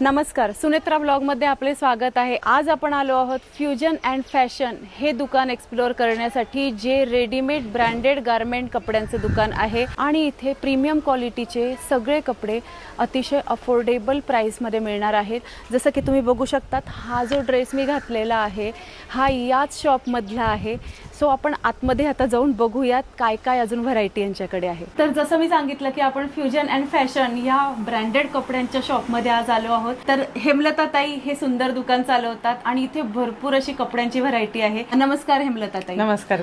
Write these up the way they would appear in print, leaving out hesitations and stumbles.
नमस्कार, सुनेत्रा ब्लॉगमध्ये आपले स्वागत आहे। आज आपण आलो आहोत फ्युजन अँड फॅशन हे दुकान एक्सप्लोर करण्यासाठी, जे रेडीमेड ब्रँडेड गारमेंट कपड्यांचे दुकान आहे आणि इथे प्रीमियम क्वालिटीचे सगळे कपडे अतिशय अफोर्डेबल प्राइसमध्ये मिळणार आहेत। जसं की तुम्ही बघू शकतात, हा जो ड्रेस मी घातलेला आहे हा याच शॉपमधला आहे। सो आपण आतमध्ये आता जाऊन बघूयात काय काय अजून व्हरायटी यांच्याकडे आहे। तर जसं मी सांगितलं की आपण फ्युजन अँड फॅशन या ब्रँडेड कपड्यांच्या शॉपमध्ये आज आलो आहोत। तर हेमलता ताई हे सुंदर दुकान चालवतात आणि इथे भरपूर अशी कपड्यांची व्हरायटी आहे। नमस्कार हेमलता ताई। नमस्कार।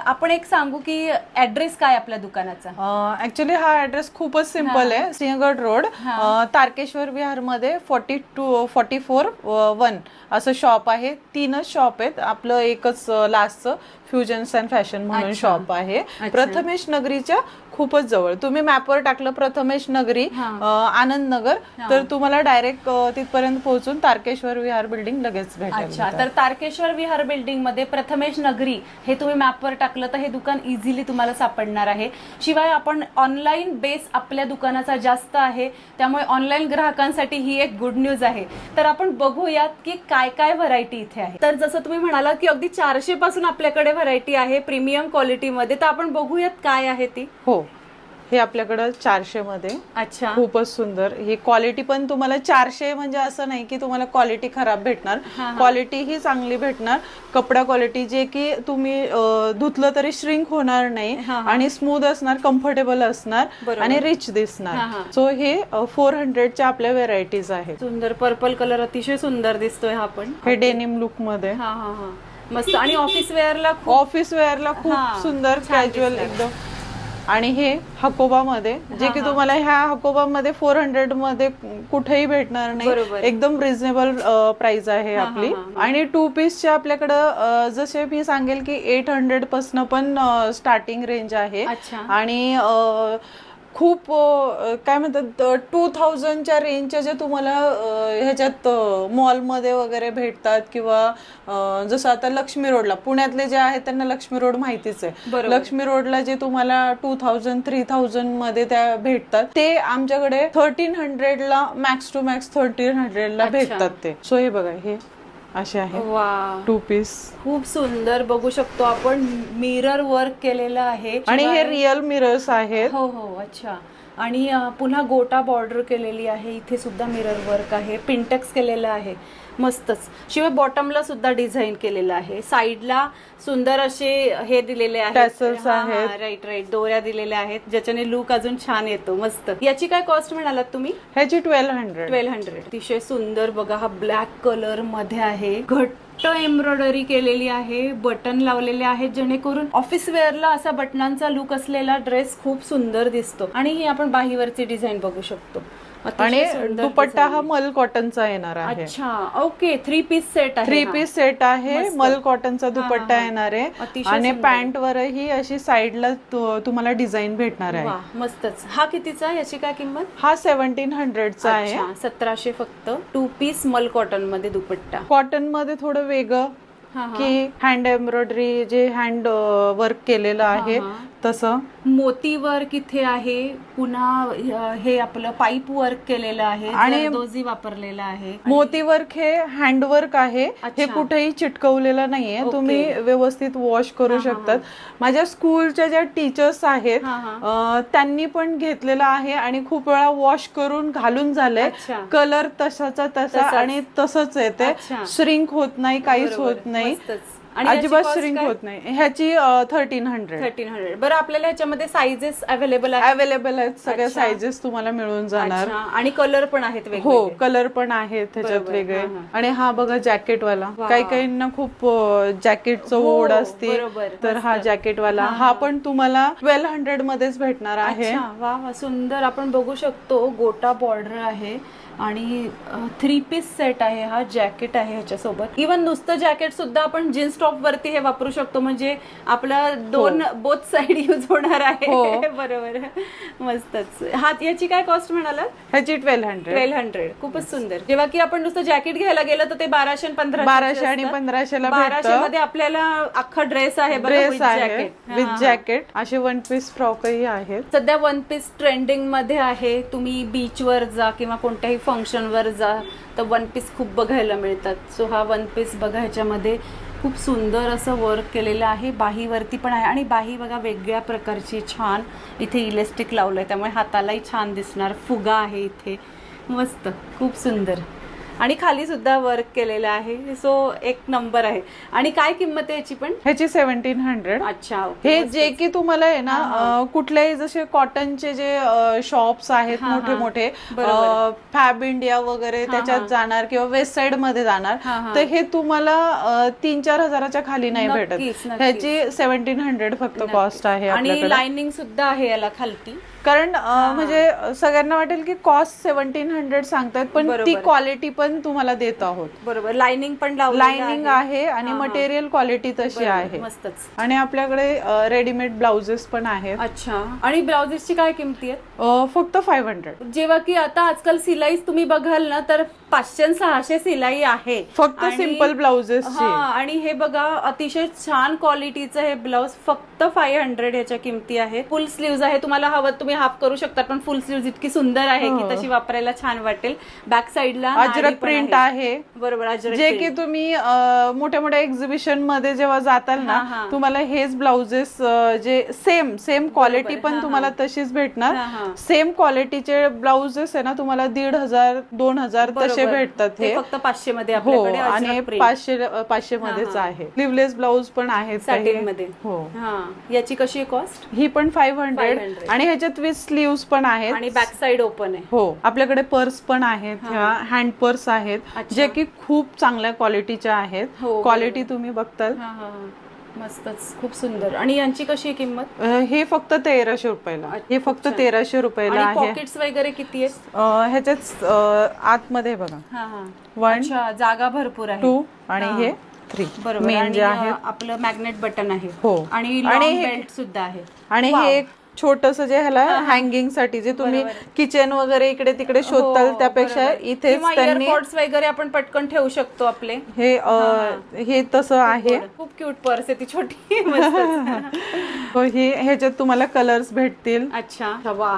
आपण एक सांगू की ऍड्रेस काय आपल्या दुकानाचा? ऍक्च्युली हा ऍड्रेस खूपच सिंपल आहे। सिंहगड रोड, तारकेश्वर विहार मध्ये 44-1 असं शॉप आहे। तीनच शॉप आहेत, आपलं एकच लास्टचं फ्युजन्स अँड फॅशन म्हणून शॉप आहे। प्रथमेश नगरीच्या खूपच जवळ, तुम्ही मॅपवर टाकलं प्रथमेश नगरी आनंद नगर तर तुम्हाला डायरेक्ट तिथपर्यंत पोहोचून तारकेश्वर विहार बिल्डिंग लगेच भेटेल। अच्छा, तर तारकेश्वर विहार बिल्डिंग मध्ये प्रथमेश नगरी हे तुम्ही मॅपवर टाकलं तर हे दुकान इझिली तुम्हाला सापडणार आहे। शिवाय आपण ऑनलाईन बेस आपल्या दुकानाचा जास्त आहे, त्यामुळे ऑनलाईन ग्राहकांसाठी ही एक गुड न्यूज आहे। तर आपण बघूयात की काय काय व्हरायटी इथे आहे। तर जसं तुम्ही म्हणालात की अगदी 400 पासून आपल्याकडे व्हरायटी आहे प्रीमियम क्वालिटी मध्ये, तर आपण बघूयात काय आहे ती। हो, हे आपल्याकडे 400 मध्ये। अच्छा, खूपच सुंदर। ही क्वालिटी पण तुम्हाला 400 म्हणजे असं नाही की तुम्हाला क्वालिटी खराब भेटणार, क्वालिटी ही चांगली भेटणार। कपडा क्वालिटी जे की तुम्ही धुतलं तरी श्रिंक होणार नाही आणि स्मूथ असणार, कम्फर्टेबल असणार आणि रिच दिसणार। सो हे 400 च्या आपल्या व्हेरायटीज आहेत। सुंदर पर्पल कलर अतिशय सुंदर दिसतोय हा पण। हे डेनिम लुक मध्ये मस्त आणि ऑफिस वेअरला खूप सुंदर कॅज्युअल एकदम। आणि हे हकोबा मध्ये, जे की तुम्हाला ह्या हकोबा मध्ये 400 मध्ये कुठेही भेटणार नाही, एकदम रिझनेबल प्राइस आहे आपली। आणि 2 पीसच्या आपल्याकडं जसे मी सांगेल की 800 पासून पण स्टार्टिंग रेंज आहे आणि खूप काय म्हणतात 2000च्या रेंजच्या जे तुम्हाला ह्याच्यात मॉलमध्ये वगैरे भेटतात, किंवा जसं आता लक्ष्मी रोडला, पुण्यातले जे आहेत त्यांना लक्ष्मी रोड माहितीच आहे। लक्ष्मी रोडला जे तुम्हाला 2000-3000 मध्ये त्या भेटतात, ते आमच्याकडे 1300 ला मॅक्स टू मॅक्स 1300 ला भेटतात ते। सो हे बघा, हे असे आहे 2 पीस। खूप सुंदर बघू शकतो आपण, मिरर वर्क केलेलं आहे आणि हे रिअल मिरर्स आहेत। हो हो, अच्छा। आणि पुन्हा गोटा बॉर्डर केलेली आहे, इथे सुद्धा मिरर वर्क आहे, पिंटेक्स केलेलं आहे, मस्तच। शिवाय बॉटमला सुद्धा डिझाईन केलेलं आहे, साईडला सुंदर असे हे दिलेले आहेत, राईट राईट, दोऱ्या दिलेल्या आहेत, ज्याच्याने लुक अजून छान येतो, मस्त। याची काय कॉस्ट म्हणालात तुम्ही? ह्याची 1200। अतिशय सुंदर बघा, हा ब्लॅक कलर मध्ये आहे, घट्ट एम्ब्रॉयडरी केलेली आहे, बटन लावलेले आहेत, जेणेकरून ऑफिस वेअरला असा बटनांचा लुक असलेला ड्रेस खूप सुंदर दिसतो। आणि ही आपण बाहीवरची डिझाईन बघू शकतो। आणि दुपट्टा हा मल कॉटनचा येणार आहे। अच्छा, ओके, 3 पीस सेट आहे। 3 पीस सेट आहे, मल कॉटनचा दुपट्टा येणार आहे आणि पॅन्ट वरही अशी साईडला तुम्हाला डिझाईन भेटणार आहे। मस्तच। हा कितीचा, याची काय किंमत? हा 1700 चा आहे। 1700 फक्त। 2 पीस मल कॉटन मध्ये दुपट्टा। कॉटन मध्ये थोडं वेगळं की हँड एम्ब्रॉयडरी, जे हँड वर्क केलेलं आहे तसं। मोती वर्क इथे आहे, पुन्हा हे आपलं पाईप वर्क केलेलं आहे आणि दोजी वापरलेला आहे। मोती वर्क हे हँडवर्क आहे, हे कुठेही चिटकवलेलं नाहीये, तुम्ही व्यवस्थित वॉश करू शकतात। माझ्या स्कूलच्या ज्या टीचर्स आहेत त्यांनी पण घेतलेलं आहे आणि खूप वेळा वॉश करून घालून झालंय, कलर तसाचा तसा आणि तसंच येते, श्रिंक होत नाही, काहीच होत नाही, अजिबात श्रिंक होत नाही। ह्याची 1300। बरं, आपल्याला ह्याच्यामध्ये साइजेस अवेलेबल आहेत, सगळ्या साइजेस तुम्हाला मिळून जाणार आणि कलर पण आहेत वेगळे। हो, कलर पण आहेत त्याच्यात वेगळे। आणि हा बघा जॅकेटवाला, काही काहींना खूप जॅकेटचं ओढ असते, तर हा जॅकेटवाला, हा पण तुम्हाला 1200 मध्येच भेटणार आहे। वा, सुंदर। आपण बघू शकतो गोटा बॉर्डर आहे आणि 3 पीस सेट आहे, हा जॅकेट आहे ह्याच्यासोबत। इवन नुसतं जॅकेट सुद्धा आपण जीन्स टॉप वरती हे वापरू शकतो, म्हणजे आपलं बोथ साइड यूज होणार आहे। बरोबर, मस्तच। हा, याची काय कॉस्ट म्हणालात? ह्याची 1200। खूपच सुंदर। जेव्हा की आपण नुसतं जॅकेट घ्यायला गेलं तर ते 1200 आणि 1500 ला 1200 मध्ये आपल्याला अख्खा ड्रेस आहे, विथ जॅकेट। असे 1 पीस फ्रॉकही आहेत। सध्या 1 पीस ट्रेंडिंग मध्ये आहे, तुम्ही बीचवर जा किंवा कोणत्याही फंक्शनवर जा तर वन पीस खूप बघायला मिळतात. सो हा वन पीस बघा, ह्याच्यामध्ये खूप सुंदर असं वर्क केलेलं आहे. बाहीवरती पण आहे आणि बाही बघा वेगळ्या प्रकारची छान इथे इलेस्टिक लावलं आहे, त्यामुळे हातालाही छान दिसणार. फुगा आहे इथे, मस्त खूप सुंदर. आणि खाली सुद्धा वर्क केलेलं आहे. सो एक नंबर आहे. आणि काय किंमत आहे याची पण? ह्याची 1700. अच्छा. हे जे की तुम्हाला आहे ना कुठल्याही जसे कॉटनचे जे शॉप्स आहेत मोठे मोठे, फॅब इंडिया वगैरे त्याच्यात जाणार किंवा वेस्ट साइड मध्ये जाणार, तर हे तुम्हाला 3-4 हजाराच्या खाली नाही भेटत. ह्याची 1700 फक्त कॉस्ट आहे. आणि लाइनिंग सुद्धा आहे याला खालती. कारण म्हणजे सगळ्यांना वाटेल की कॉस्ट 1700 सांगतात, पण ती क्वालिटी पण तुम्हाला देत आहोत. बरोबर. लाइनिंग पण लाइनिंग आहे आणि मटेरियल क्वालिटी तशी आहे. मस्तच. आणि आपल्याकडे रेडीमेड ब्लाउजेस पण आहेत. अच्छा. आणि ब्लाउजेसची काय किमती आहेत? फक्त 500. जेव्हा की आता आजकाल सिलाई तुम्ही बघाल ना तर 500-600 सिलाई आहे फक्त सिंपल ब्लाउजेस. आणि हे बघा अतिशय छान क्वालिटीचं हे ब्लाउज फक्त 500 ह्याच्या किमती आहे. फुल स्लीव्ह आहे, तुम्हाला हवं तुम्ही हाफ करू शकता, पण फुल स्लीव्ह इतकी सुंदर आहे की तशी वापरायला छान वाटेल. बॅक साइडला अजरक प्रिंट आहे. बरोबर. अजरक जे की तुम्ही मोठ्या मोठ्या एक्झिबिशन मध्ये जेव्हा जाताल ना, तुम्हाला हेच ब्लाउजेस जे सेम क्वालिटी पण तुम्हाला तशीच भेटणार. सेम क्वालिटीचे ब्लाउजेस आहे ना, तुम्हाला 1500-2000 तसे भेटतात. हे फक्त 500 मध्ये आपल्याकडे. आणि 500 मध्येच आहे. स्लीवलेस ब्लाउज पण आहेत सॅटिन मध्ये. हो. याची कशी कॉस्ट? ही पण 500. आणि ह्याच्यात विथ स्लीव्स पण आहेत आणि बॅक साइड ओपन आहे. हो. आपल्याकडे पर्स पण आहेत, हँड पर्स आहेत, जे की खूप चांगल्या क्वालिटीच्या आहेत. क्वालिटी तुम्ही बघताल. मस्तच, खूप सुंदर. आणि यांची कशी किंमत? हे फक्त 1300 रुपयाला. हे फक्त 1300 रुपयाला आहे. पॉकेट्स वगैरे किती आहेत? ह्याच्यात आतमध्ये बघा 1, जागा भरपूर आहे. 2 आणि हे 3. बरोबर. मेन जे आहे आपलं मॅग्नेट बटन आहे. हो. आणि बेल्ट सुद्धा आहे. आणि हे एक छोटस जे ह्याला हँगिंग साठी जे तुम्ही किचन वगैरे इकडे तिकडे शोधताल त्यापेक्षा इथेच त्यांनी एअरपोर्ट्स वगैरे आपण पटकन ठेवू शकतो आपले. हे तसं आहे. खूप क्यूट पर्स आहे ती छोटी. ह्याच्यात तुम्हाला कलर्स भेटतील. अच्छा.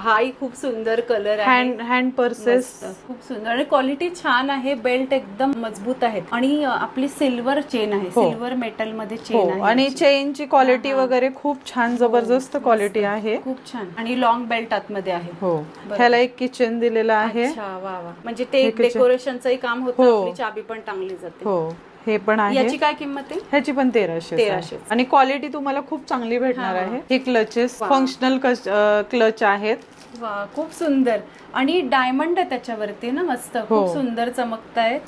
हाही खूप सुंदर कलर आहे. हँड पर्सेस खूप सुंदर आणि क्वालिटी छान आहे. बेल्ट एकदम मजबूत आहेत. आणि आपली सिल्वर चेन आहे, सिल्वर मेटल मध्ये चेन आहे. आणि चेनची क्वालिटी वगैरे खूप छान जबरदस्त क्वालिटी आहे. खूप छान. आणि लॉंग बेल्ट आतमध्ये आहे. हो. ह्याला एक किचन दिलेलं आहे. म्हणजे ते डेकोरेशनचंही काम होतं. आपली चाबी पण टांगली जाते. हो. हे पण आहे. याची काय किंमत आहे? ह्याची पण 1300. आणि क्वालिटी तुम्हाला खूप चांगली भेटणार आहे. हे क्लचेस फंक्शनल क्लच आहेत. वा, खूप सुंदर. आणि डायमंड आहे त्याच्यावरती ना, मस्त खूप सुंदर चमकतायत.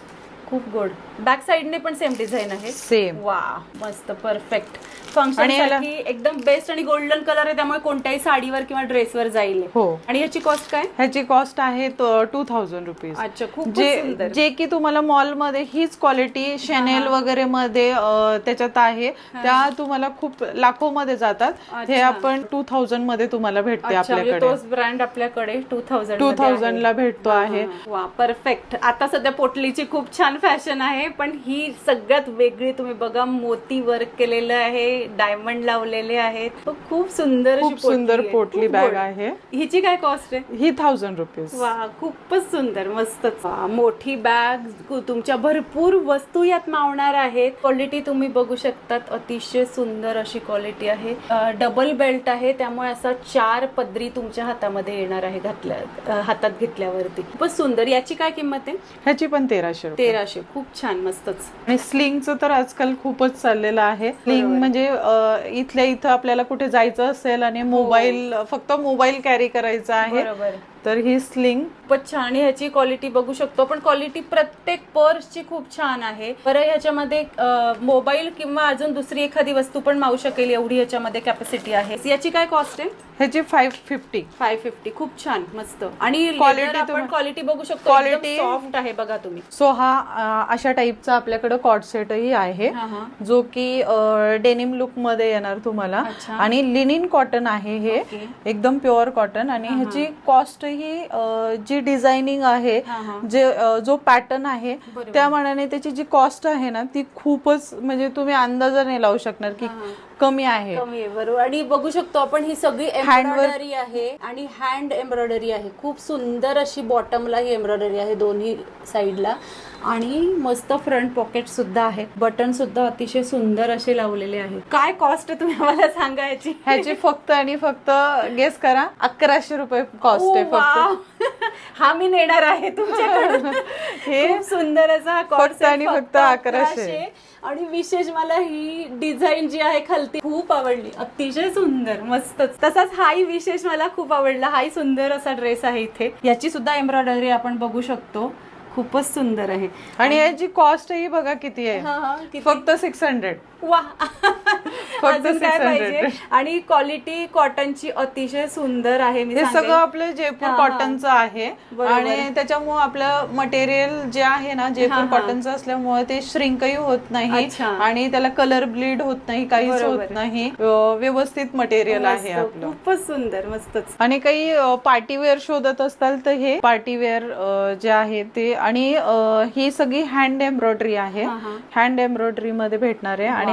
खूप गोड. बॅक साइडने पण सेम डिझाईन आहे. सेम. वा, मस्त, परफेक्ट. फंक्शनसाठी एकदम बेस्ट. आणि गोल्डन कलर आहे त्यामुळे कोणत्याही साडीवर किंवा ड्रेसवर जाईल. हो. आणि ह्याची कॉस्ट काय? ह्याची कॉस्ट आहे 2000 रुपीज. अच्छा. खूप जे की तुम्हाला मॉल मध्ये हीच क्वालिटी शॅनेल वगैरे मध्ये त्याच्यात आहे. त्या तुम्हाला खूप लाखो मध्ये जातात. हे आपण 2000 मध्ये तुम्हाला भेटते. आपल्याकडे तोच ब्रँड आपल्याकडे 2000 ला भेटतो आहे. वा, परफेक्ट. आता सध्या पोटलीची खूप छान फॅशन आहे, पण ही सगळ्यात वेगळी. तुम्ही बघा, मोती वर्क केलेलं आहे, डायमंड लावलेले आहेत. खूप सुंदर पोटली बॅग आहे. हिची काय कॉस्ट आहे? ही 1000 रुपीज. वा, खूपच सुंदर, मस्तच. मोठी बॅग, तुमच्या भरपूर वस्तू यात मावणार आहेत. क्वालिटी तुम्ही बघू शकतात, अतिशय सुंदर अशी क्वालिटी आहे. डबल बेल्ट आहे, त्यामुळे असा 4 पदरी तुमच्या हातामध्ये येणार आहे हातात घेतल्यावरती. खूपच सुंदर. याची काय किंमत आहे? ह्याची पण 1300. खूप छान, मस्तच. आणि स्लिंगचं तर आजकाल खूपच चाललेलं आहे. स्लिंग म्हणजे इथल्या इथं आपल्याला कुठे जायचं असेल आणि फक्त मोबाईल कॅरी करायचा आहे, तर ही स्लिंग खूपच छान. आणि ह्याची क्वालिटी बघू शकतो पण क्वालिटी प्रत्येक पर्सची खूप छान आहे. बरं, ह्याच्यामध्ये मोबाईल किंवा अजून दुसरी एखादी वस्तू पण मावू शकेल एवढी ह्याच्यामध्ये कॅपॅसिटी आहे. याची काय कॉस्ट आहे? ह्याची 550. खूप छान, मस्त. आणि क्वालिटी बघू शकतो, क्वालिटी सॉफ्ट आहे बघा तुम्ही. सो हा अशा टाईपचा आपल्याकडे कॉर्ड सेटही आहे, जो की डेनिम लुक मध्ये येणार तुम्हाला. आणि लिनिन कॉटन आहे हे, एकदम प्युअर कॉटन. आणि ह्याची कॉस्ट ही जी डिझायनिंग आहे, जो पॅटर्न आहे त्या मानाने त्याची जी कॉस्ट आहे ना, ती खूपच म्हणजे तुम्ही अंदाजा नाही लावू शकणार की कमी आहे. बरोबर. आणि बघू शकतो आपण ही सगळी एम्ब्रॉयडरी आहे आणि हँड एम्ब्रॉयडरी आहे. खूप सुंदर अशी बॉटमला ही एम्ब्रॉयडरी आहे दोन्ही साईडला आणि मस्त फ्रंट पॉकेट सुद्धा आहे. बटन सुद्धा अतिशय सुंदर असे लावलेले आहे. काय कॉस्ट तुम्ही आम्हाला सांगायची? ह्याची फक्त आणि फक्त गेस करा 1100 रुपये कॉस्ट आहे फक्त. हा मी नेणार आहे तुमच्याकडून. हे सुंदर असा फक्त आणि फक्त 1100. आणि विशेष मला ही डिझाईन जी आहे खालती खूप आवडली. अतिशय सुंदर मस्तच. तसाच हाही विशेष मला खूप आवडला. हाही सुंदर असा ड्रेस आहे. इथे याची सुद्धा एम्ब्रॉयडरी आपण बघू शकतो. खूपच सुंदर आहे. आणि याची कॉस्ट ही बघा किती आहे, फक्त 600. वा. फक्त अजून काय 600. पाहिजे. आणि क्वालिटी कॉटनची अतिशय सुंदर आहे. मी हे सांगेन. सगळं आपलं जयपूर कॉटनचं आहे आणि त्याच्यामुळे आपलं मटेरियल जे आहे ना जयपूर कॉटनचं असल्यामुळे ते श्रिंकही होत नाही आणि त्याला कलर ब्लीड होत नाही, काहीच होत नाही. व्यवस्थित मटेरियल आहे आपलं. खूपच सुंदर मस्तच. आणि काही पार्टीवेअर शोधत असताल तर हे पार्टीवेअर जे आहे ते. आणि ही सगळी हँड एम्ब्रॉयडरी आहे. हँड एम्ब्रॉयडरी मध्ये भेटणार आहे. आणि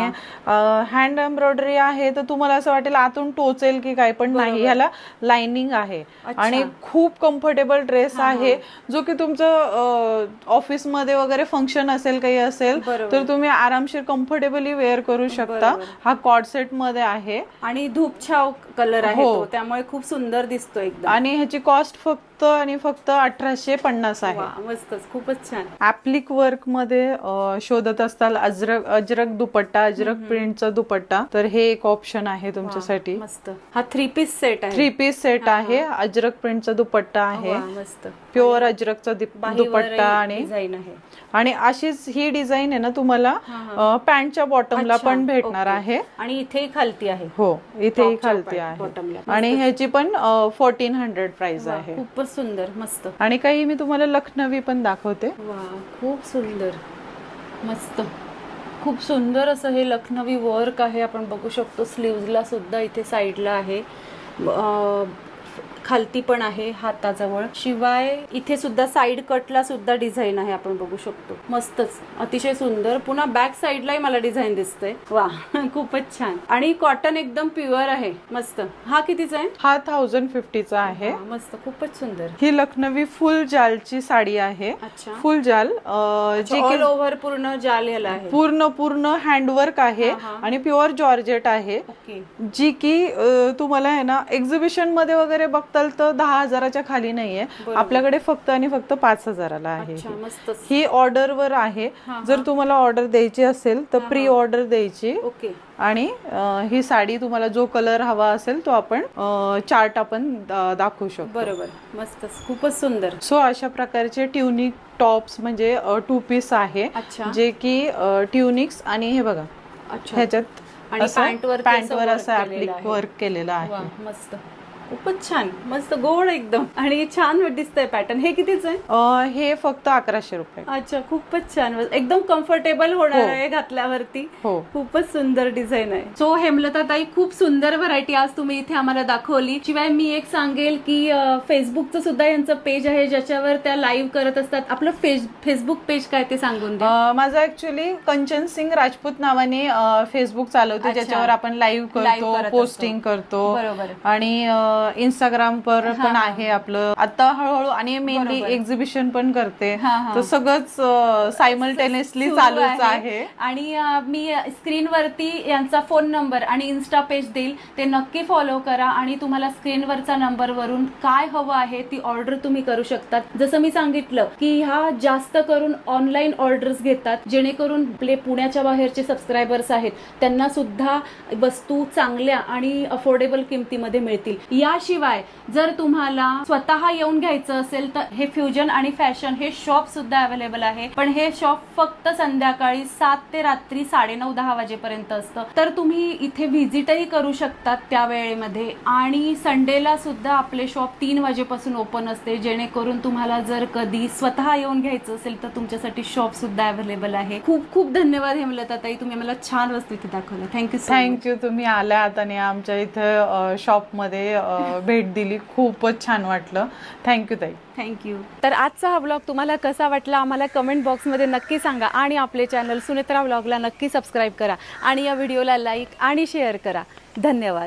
हँड एम्ब्रॉयडरी आहे तर तुम्हाला असं वाटेल आतून टोचेल की काय, पण नाही. ह्याला लाइनिंग आहे आणि खूप कम्फर्टेबल ड्रेस आहे जो की तुमचं ऑफिस मध्ये वगैरे फंक्शन असेल काही असेल तर तुम्ही आरामशीर कम्फर्टेबली वेअर करू शकता. हा कॉर्ड सेट मध्ये आहे आणि धूपछाव कलर आहे तो, त्यामुळे खूप सुंदर दिसतो एकदम. आणि ह्याची कॉस्ट फक्त आणि फक्त 1850 आहे. मस्तच, खूपच छान. ऍप्लिक वर्क मध्ये शोधत असताल अजरक दुपट्टा, अजरक प्रिंटचा दुपट्टा, तर हे एक ऑप्शन आहे तुमच्यासाठी. मस्त. हा 3 पीस सेट आहे. 3 पीस सेट आहे. अजरक प्रिंटचा दुपट्टा आहे. मस्त. प्युअर अजरकचा दुपट्टा आणि डिझाईन आहे. आणि अशीच ही डिझाईन आहे ना तुम्हाला पॅन्टच्या बॉटमला पण भेटणार आहे. आणि इथेही खालती आहे. हो, इथेही खालती आहे. आणि ह्याची पण 1400 प्राइस आहे. खूपच सुंदर मस्त. आणि काही मी तुम्हाला लखनवी पण दाखवते. खूप सुंदर मस्त. खूप सुंदर असं हे लखनवी वर्क आहे. आपण बघू शकतो स्लीव्हजला सुद्धा इथे साईडला आहे, खालती पण आहे हाताजवळ. शिवाय इथे सुद्धा साईड कटला सुद्धा डिझाईन आहे, आपण बघू शकतो. मस्तच, अतिशय सुंदर. पुन्हा बॅक साईडलाही मला डिझाईन दिसतंय. वा. खूपच छान. आणि कॉटन एकदम प्युअर आहे. मस्त. हा कितीचा आहे? हा 1050 चा आहे. मस्त, खूपच सुंदर. ही लखनवी फुल जालची साडी आहे. फुल जाल जी ऑल ओव्हर पूर्ण जाल याला आहे. पूर्ण हँडवर्क आहे आणि प्युअर जॉर्जेट आहे. जी की तुम्हाला आहे ना एक्झिबिशन मध्ये वगैरे बघता तर 10,000च्या खाली नाहीये. आपल्याकडे फक्त आणि फक्त 5,000ला आहे. ही ऑर्डर वर आहे. जर तुम्हाला ऑर्डर द्यायची असेल तर प्री ऑर्डर द्यायची. आणि ही साडी तुम्हाला जो कलर हवा असेल तो आपण चार्ट आपण दाखवू शकतो. बरोबर. मस्त, खूपच सुंदर. सो अशा प्रकारचे ट्युनिक टॉप्स म्हणजे 2 पीस आहे जे की ट्युनिक्स आणि हे बघा ह्याच्यात पॅन्टवर असं ऍप्लिक वर्क केलेलं आहे. मस्त, खूपच छान. मस्त गोड एकदम आणि छान दिसतंय पॅटर्न. हे कितीच आहे? हे फक्त 1100 रुपये. अच्छा, खूपच छान. एकदम कम्फर्टेबल होणार आहे घातल्यावरती. खूपच सुंदर डिझाईन आहे. सो हेमलता ताई, खूप सुंदर व्हरायटी आज तुम्ही इथे आम्हाला दाखवली. शिवाय मी एक सांगेल की फेसबुकचं सुद्धा यांचं पेज आहे ज्याच्यावर त्या लाईव्ह करत असतात. आपलं फेसबुक पेज काय ते सांगून द्या. माझं ऍक्च्युअली कंचन सिंग राजपूत नावाने फेसबुक चालवते ज्याच्यावर आपण लाईव्ह करतो, पोस्टिंग करतो. आणि इंस्टाग्राम पर पण आहे आपलं आता हळूहळू. आणि मेनली एक्झिबिशन पण करते. तर सगळंच सायमल्टेनियसली चालूच आहे. आणि मी स्क्रीनवरती यांचा फोन नंबर आणि इन्स्टा पेज देईल, ते नक्की फॉलो करा. आणि तुम्हाला स्क्रीनवरचा नंबर वरून काय हवं आहे ती ऑर्डर तुम्ही करू शकतात. जसं मी सांगितलं की ह्या जास्त करून ऑनलाईन ऑर्डर्स घेतात, जेणेकरून आपले पुण्याच्या बाहेरचे सबस्क्रायबर्स आहेत त्यांना सुद्धा वस्तू चांगल्या आणि अफोर्डेबल किमतीमध्ये मिळतील. याशिवाय जर तुम्हाला स्वतः येऊन घ्यायचं असेल तर हे फ्युजन आणि फॅशन हे शॉप सुद्धा अवेलेबल आहे. पण हे शॉप फक्त संध्याकाळी 7 ते रात्री 9:30-10 वाजेपर्यंत असतं. तर तुम्ही इथे व्हिजिटही करू शकतात त्या वेळेमध्ये. आणि संडेला सुद्धा आपले शॉप 3 वाजेपासून ओपन असते, जेणेकरून तुम्हाला जर कधी स्वतः येऊन घ्यायचं असेल तर तुमच्यासाठी शॉप सुद्धा अवेलेबल आहे. खूप खूप धन्यवाद हेमलता ताई, तुम्ही मला छान वस्तू इथे दाखवल्या. थँक्यू. तुम्ही आल्यात आणि आमच्या इथे शॉप मध्ये भेट दिली. खूपच छान वाटलं. थँक्यू ताई. थँक्यू. तर आजचा हा ब्लॉग तुम्हाला कसा वाटला आम्हाला कमेंट बॉक्समध्ये नक्की सांगा आणि आपले चॅनल सुनेत्रा ब्लॉगला नक्की सबस्क्राईब करा आणि या व्हिडिओला लाईक आणि शेअर करा. धन्यवाद.